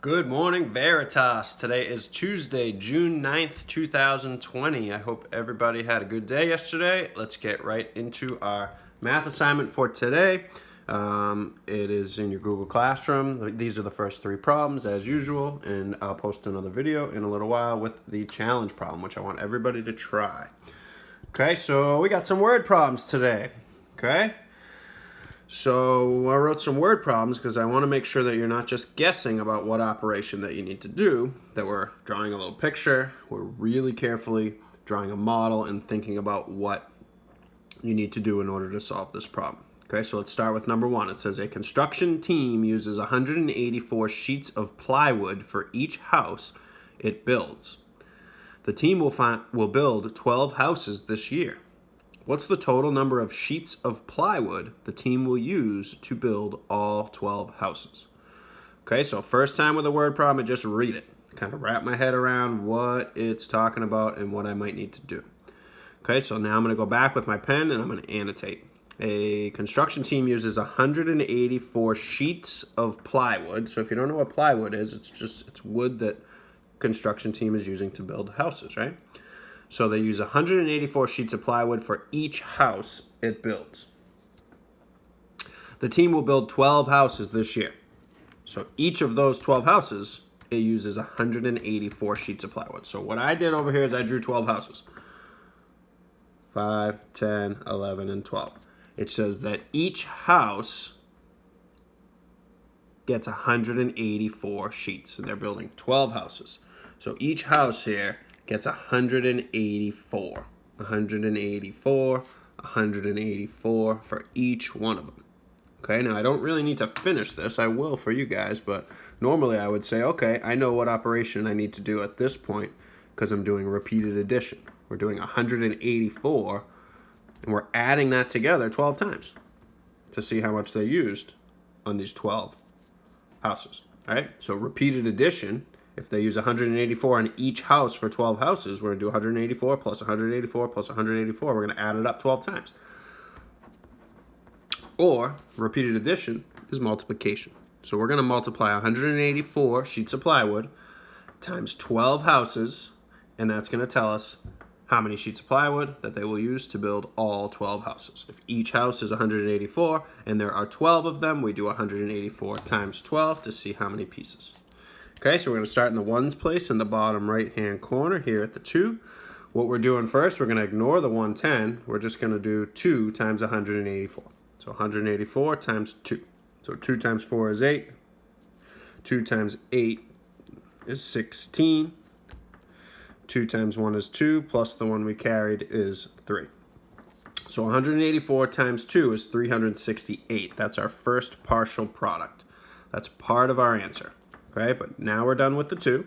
Good morning, Veritas. Today is Tuesday, June 9th, 2020. I hope everybody had a good day yesterday. Let's get right into our math assignment for today. It is in your Google Classroom. These are the first three problems as usual, and I'll post another video in a little while with the challenge problem, which I want everybody to try. Okay, so we got some word problems today. Okay? So I wrote some word problems because I want to make sure that you're not just guessing about what operation that you need to do, that we're drawing a little picture, we're really carefully drawing a model and thinking about what you need to do in order to solve this problem. Okay, so let's start with number one. It says a construction team uses 184 sheets of plywood for each house it builds. The team will build 12 houses this year. What's the total number of sheets of plywood the team will use to build all 12 houses? Okay, so first time with a word problem, I just read it. Kind of wrap my head around what it's talking about and what I might need to do. Okay, so now I'm going to go back with my pen and I'm going to annotate. A construction team uses 184 sheets of plywood. So if you don't know what plywood is, it's wood that construction team is using to build houses, right? So they use 184 sheets of plywood for each house it builds. The team will build 12 houses this year. So each of those 12 houses, it uses 184 sheets of plywood. So what I did over here is I drew 12 houses. 5, 10, 11, and 12. It says that each house gets 184 sheets. And they're building 12 houses. So each house here gets 184 for each one of them. Okay, now I don't really need to finish this. I will for you guys, but normally I would say, okay, I know what operation I need to do at this point because I'm doing repeated addition. We're doing 184, and we're adding that together 12 times to see how much they used on these 12 houses. All right, so repeated addition. If they use 184 on each house for 12 houses, we're going to do 184 plus 184 plus 184. We're going to add it up 12 times. Or, repeated addition is multiplication. So we're going to multiply 184 sheets of plywood times 12 houses, and that's going to tell us how many sheets of plywood that they will use to build all 12 houses. If each house is 184 and there are 12 of them, we do 184 times 12 to see how many pieces. Okay, so we're going to start in the ones place in the bottom right-hand corner here at the 2. What we're doing first, we're going to ignore the 110. We're just going to do 2 times 184. So 184 times 2. So 2 times 4 is 8. 2 times 8 is 16. 2 times 1 is 2, plus the one we carried is 3. So 184 times 2 is 368. That's our first partial product. That's part of our answer. Okay, but now we're done with the 2.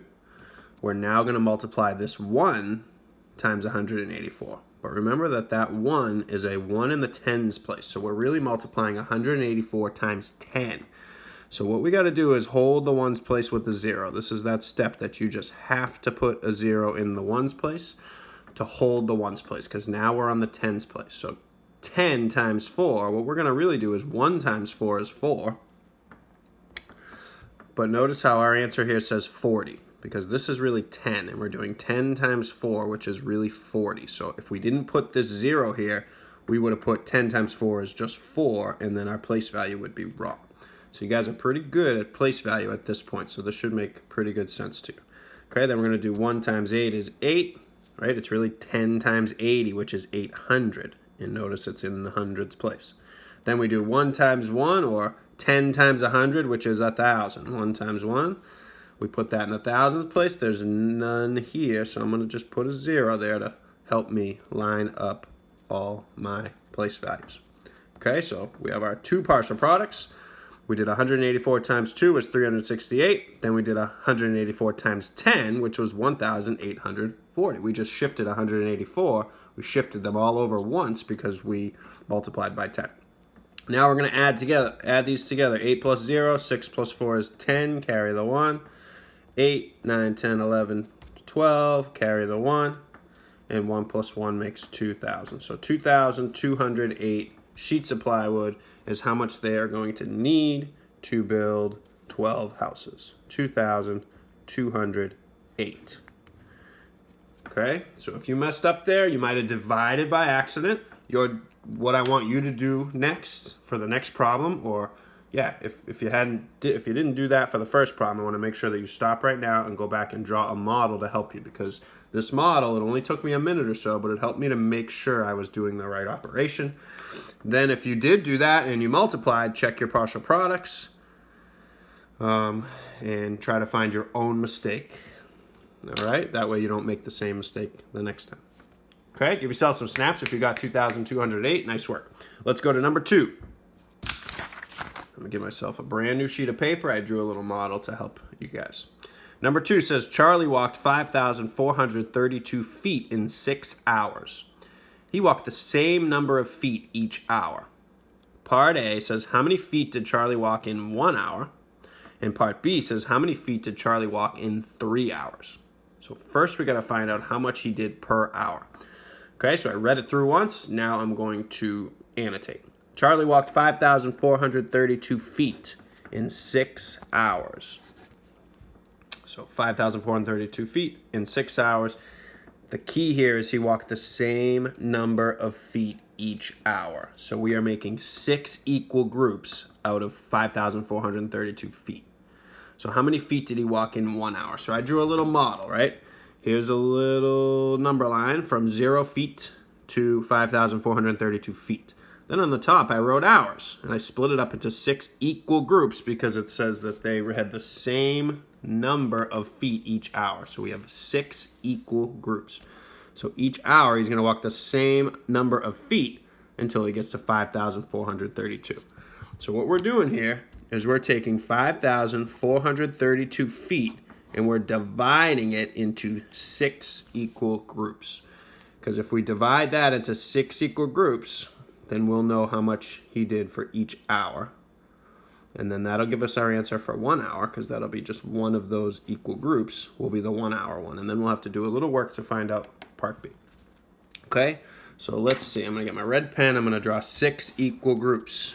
We're now going to multiply this 1 times 184. But remember that 1 is a 1 in the tens place. So we're really multiplying 184 times 10. So what we got to do is hold the ones place with the 0. This is that step that you just have to put a 0 in the ones place to hold the ones place, because now we're on the tens place. So 10 times 4, what we're going to really do is 1 times 4 is 4. But notice how our answer here says 40, because this is really 10, and we're doing 10 times 4, which is really 40. So if we didn't put this 0 here, we would have put 10 times 4 as just 4, and then our place value would be wrong. So you guys are pretty good at place value at this point, so this should make pretty good sense to you. Okay, then we're going to do 1 times 8 is 8, right? It's really 10 times 80, which is 800, and notice it's in the hundreds place. Then we do 1 times 1, or 10 times 100, which is 1,000. 1 times 1, we put that in the thousands place. There's none here, so I'm going to just put a 0 there to help me line up all my place values. Okay, so we have our 2 partial products. We did 184 times 2 was 368. Then we did 184 times 10, which was 1,840. We just shifted 184. We shifted them all over once because we multiplied by 10. Now we're going to add these together. 8 plus 0, 6 plus 4 is 10, carry the 1. 8, 9, 10, 11, 12, carry the 1. And 1 plus 1 makes 2,000. So 2,208 sheets of plywood is how much they are going to need to build 12 houses. 2,208. Okay, so if you messed up there, you might have divided by accident. What I want you to do next for the next problem, or yeah, if you didn't do that for the first problem, I want to make sure that you stop right now and go back and draw a model to help you, because this model, it only took me a minute or so, but it helped me to make sure I was doing the right operation. Then if you did do that and you multiplied, check your partial products and try to find your own mistake. All right, that way you don't make the same mistake the next time. Okay, give yourself some snaps if you got 2,208. Nice work. Let's go to number 2. I'm gonna give myself a brand new sheet of paper. I drew a little model to help you guys. Number 2 says Charlie walked 5,432 feet in 6 hours. He walked the same number of feet each hour. Part A says how many feet did Charlie walk in 1 hour? And part B says how many feet did Charlie walk in 3 hours? So first we got to find out how much he did per hour. Okay, so I read it through once. Now I'm going to annotate. Charlie walked 5,432 feet in 6 hours. So 5,432 feet in 6 hours. The key here is he walked the same number of feet each hour. So we are making 6 equal groups out of 5,432 feet. So how many feet did he walk in 1 hour? So I drew a little model, right? Here's a little number line from 0 feet to 5,432 feet. Then on the top, I wrote hours, and I split it up into 6 equal groups because it says that they had the same number of feet each hour. So we have 6 equal groups. So each hour, he's going to walk the same number of feet until he gets to 5,432. So what we're doing here is we're taking 5,432 feet and we're dividing it into 6 equal groups. Because if we divide that into 6 equal groups, then we'll know how much he did for each hour. And then that'll give us our answer for 1 hour, because that'll be just one of those equal groups will be the 1 hour one. And then we'll have to do a little work to find out part B. Okay, so let's see. I'm going to get my red pen. I'm going to draw 6 equal groups,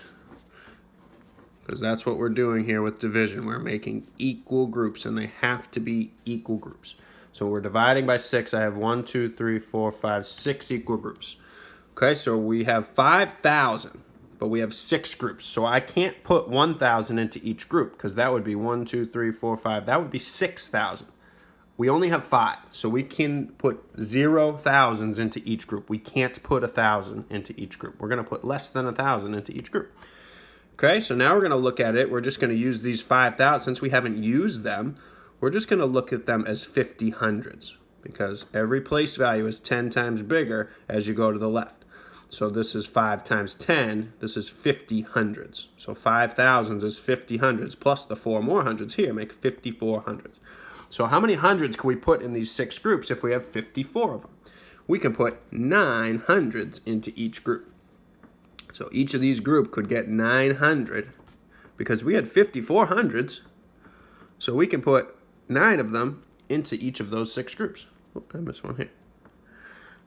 because that's what we're doing here with division. We're making equal groups, and they have to be equal groups. So we're dividing by 6. I have 1, 2, 3, 4, 5, 6 equal groups. Okay, so we have 5,000, but we have 6 groups. So I can't put 1,000 into each group, because that would be 1, 2, 3, 4, 5. That would be 6,000. We only have 5, so we can put 0 thousands into each group. We can't put 1,000 into each group. We're going to put less than 1,000 into each group. Okay, so now we're going to look at it. We're just going to use these 5,000. Since we haven't used them, we're just going to look at them as 50 hundreds, because every place value is 10 times bigger as you go to the left. So this is 5 times 10. This is 50 hundreds. So 5,000s is 50 hundreds, plus the 4 more hundreds here make 54 hundreds. So how many hundreds can we put in these 6 groups if we have 54 of them? We can put 9 hundreds into each group. So each of these groups could get 900 because we had 54 hundreds. So we can put 9 of them into each of those 6 groups. Oh, I missed one here.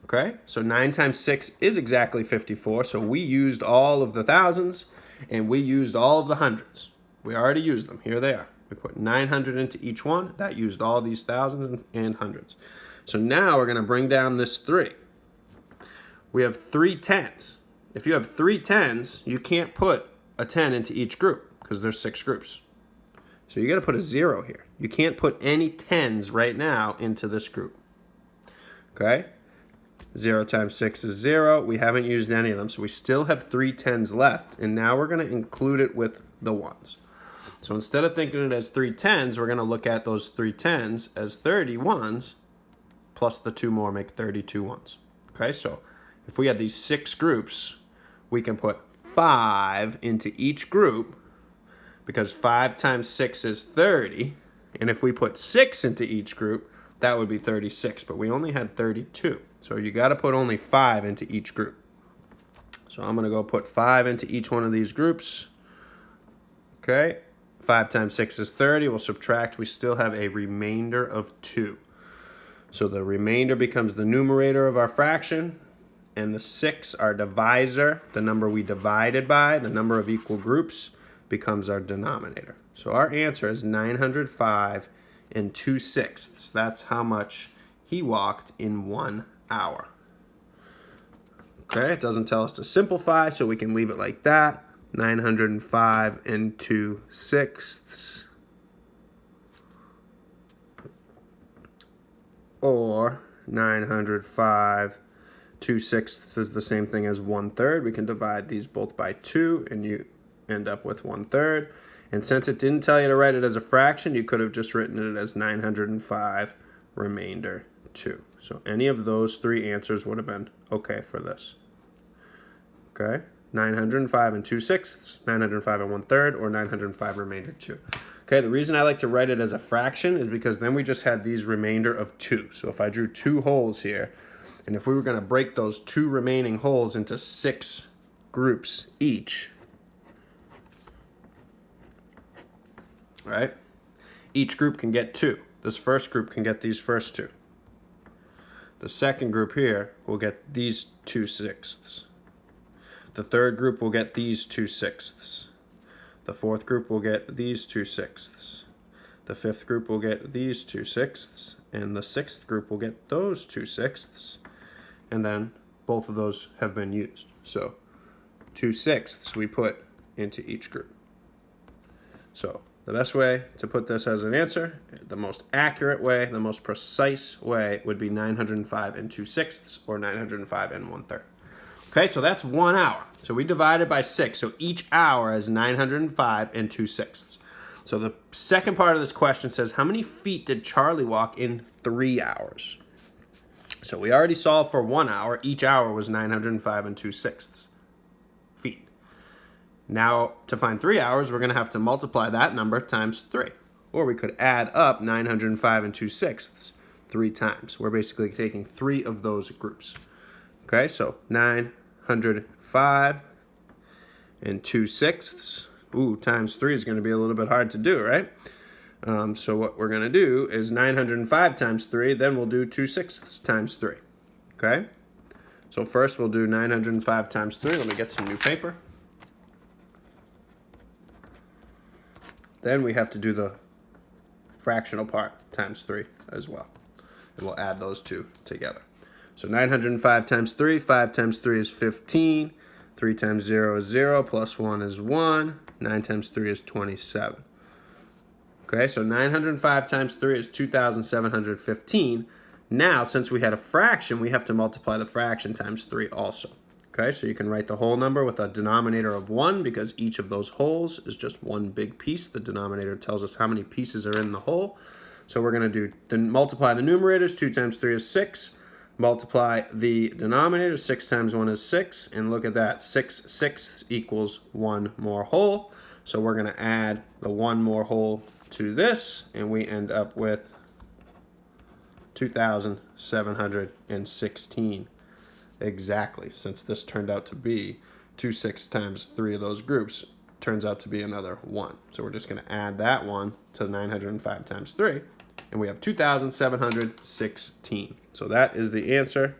Okay, so 9 times 6 is exactly 54. So we used all of the thousands and we used all of the hundreds. We already used them. Here they are. We put 900 into each one. That used all these thousands and hundreds. So now we're going to bring down this 3. We have 3 tens. If you have 3 tens, you can't put a 10 into each group because there's 6 groups. So you got to put a 0 here. You can't put any 10s right now into this group. Okay? 0 times 6 is 0. We haven't used any of them, so we still have 3 tens left. And now we're going to include it with the 1s. So instead of thinking it as 3 tens, we're going to look at those 3 tens as 31s, plus the 2 more make 32 ones. Okay, so if we had these 6 groups, we can put 5 into each group, because 5 times 6 is 30. And if we put 6 into each group, that would be 36. But we only had 32. So you got to put only 5 into each group. So I'm going to go put 5 into each one of these groups. Okay. 5 times 6 is 30. We'll subtract. We still have a remainder of 2. So the remainder becomes the numerator of our fraction. And the 6, our divisor, the number we divided by, the number of equal groups, becomes our denominator. So our answer is 905 and 2/6. That's how much he walked in 1 hour. Okay, it doesn't tell us to simplify, so we can leave it like that. 905 and 2/6. Or 905 2/6 is the same thing as 1/3. We can divide these both by 2 and you end up with 1/3. And since it didn't tell you to write it as a fraction, you could have just written it as 905 remainder 2. So any of those three answers would have been okay for this. Okay, 905 and 2/6, 905 and 1/3, or 905 remainder 2. Okay, the reason I like to write it as a fraction is because then we just had these remainder of 2. So if I drew 2 holes here, and if we were going to break those 2 remaining holes into 6 groups each, right? Each group can get 2. This first group can get these first 2. The second group here will get these 2/6. The third group will get these 2/6. The fourth group will get these 2/6. The fifth group will get these 2/6. And the sixth group will get those 2/6. And then both of those have been used. So 2/6 we put into each group. So the best way to put this as an answer, the most accurate way, the most precise way would be 905 and 2/6 or 905 and 1/3. Okay, so that's 1 hour. So we divided by 6. So each hour is 905 and 2/6. So the second part of this question says, how many feet did Charlie walk in 3 hours? So we already solved for 1 hour. Each hour was 905 and 2/6 feet. Now, to find 3 hours, we're going to have to multiply that number times 3. Or we could add up 905 and 2/6 3 times. We're basically taking 3 of those groups. Okay, so 905 and 2/6. Ooh, times 3 is going to be a little bit hard to do, right? So what we're going to do is 905 times 3, then we'll do 2/6 times 3. Okay? So first we'll do 905 times 3. Let me get some new paper. Then we have to do the fractional part times 3 as well. And we'll add those two together. So 905 times 3, 5 times 3 is 15. 3 times 0 is 0, plus 1 is 1. 9 times 3 is 27. Okay, so 905 times 3 is 2,715. Now, since we had a fraction, we have to multiply the fraction times 3 also. Okay, so you can write the whole number with a denominator of 1 because each of those holes is just one big piece. The denominator tells us how many pieces are in the hole. So we're going to multiply the numerators. 2 times 3 is 6. Multiply the denominator. 6 times 1 is 6. And look at that. 6/6 equals 1 more hole. So we're going to add the 1 more hole to this. And we end up with 2,716 exactly. Since this turned out to be 2/6 times 3 of those groups, turns out to be another 1. So we're just going to add that 1 to 905 times 3. And we have 2,716. So that is the answer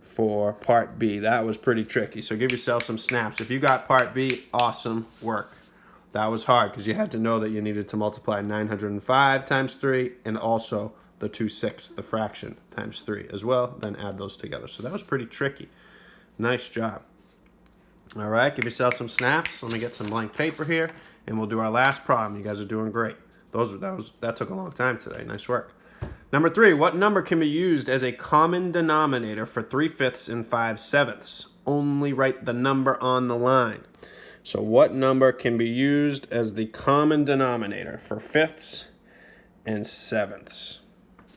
for part B. That was pretty tricky. So give yourself some snaps. If you got part B, awesome work. That was hard because you had to know that you needed to multiply 905 times 3 and also the 2/6, the fraction, times 3 as well. Then add those together. So that was pretty tricky. Nice job. All right, give yourself some snaps. Let me get some blank paper here, and we'll do our last problem. You guys are doing great. That took a long time today. Nice work. Number 3, what number can be used as a common denominator for 3/5 and 5/7? Only write the number on the line. So what number can be used as the common denominator for 5ths and 7ths?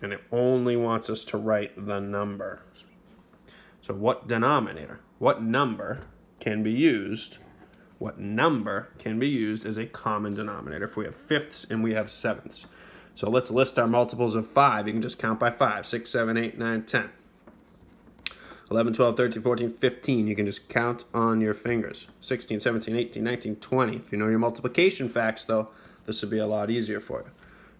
And it only wants us to write the number. So what denominator, what number can be used? What number can be used as a common denominator if we have 5ths and we have 7ths? So let's list our multiples of 5. You can just count by 5. 6, 7, 8, 9, 10. 11, 12, 13, 14, 15. You can just count on your fingers. 16, 17, 18, 19, 20. If you know your multiplication facts, though, this would be a lot easier for you.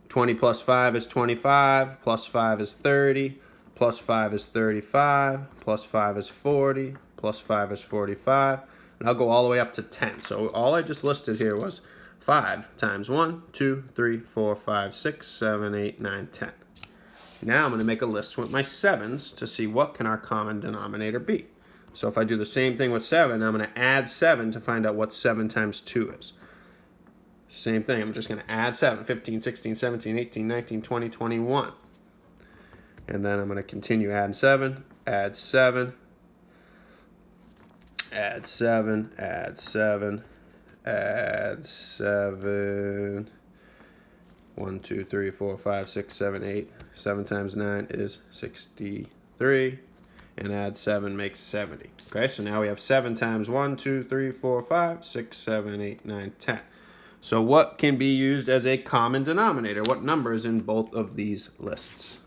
20 plus 5 is 25. Plus 5 is 30. Plus 5 is 35. Plus 5 is 40. Plus 5 is 45. And I'll go all the way up to 10. So all I just listed here was 5 times 1, 2, 3, 4, 5, 6, 7, 8, 9, 10. Now I'm going to make a list with my 7s to see what can our common denominator be. So if I do the same thing with 7, I'm going to add 7 to find out what 7 times 2 is. Same thing, I'm just going to add 7, 15, 16, 17, 18, 19, 20, 21. And then I'm going to continue adding 7, add 7, add 7, add 7, add 7. 1, 2, 3, 4, 5, 6, 7, 8. 7 times 9 is 63. And add 7 makes 70. Okay, so now we have 7 times 1, 2, 3, 4, 5, 6, 7, 8, 9, 10. So what can be used as a common denominator? What number is in both of these lists?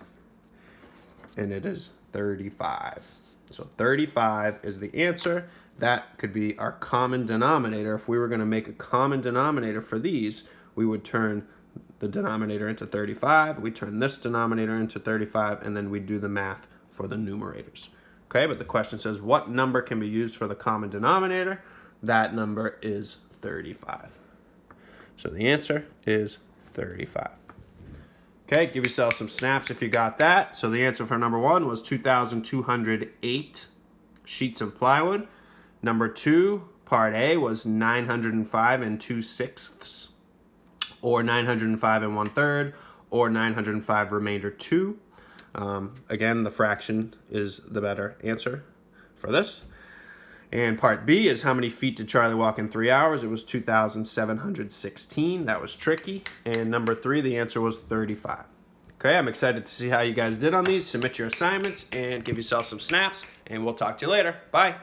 And it is 35. So 35 is the answer. That could be our common denominator. If we were going to make a common denominator for these, we would turn the denominator into 35, we turn this denominator into 35, and then we do the math for the numerators. Okay, but the question says what number can be used for the common denominator? That number is 35. So the answer is 35. Okay, give yourself some snaps if you got that. So the answer for number 1 was 2,208 sheets of plywood. Number 2, part A, was 905 2/6, or 905 1/3, or 905 remainder 2. Again, the fraction is the better answer for this. And part B is how many feet did Charlie walk in 3 hours? It was 2,716. That was tricky. And number 3, the answer was 35. Okay, I'm excited to see how you guys did on these. Submit your assignments and give yourself some snaps, and we'll talk to you later. Bye.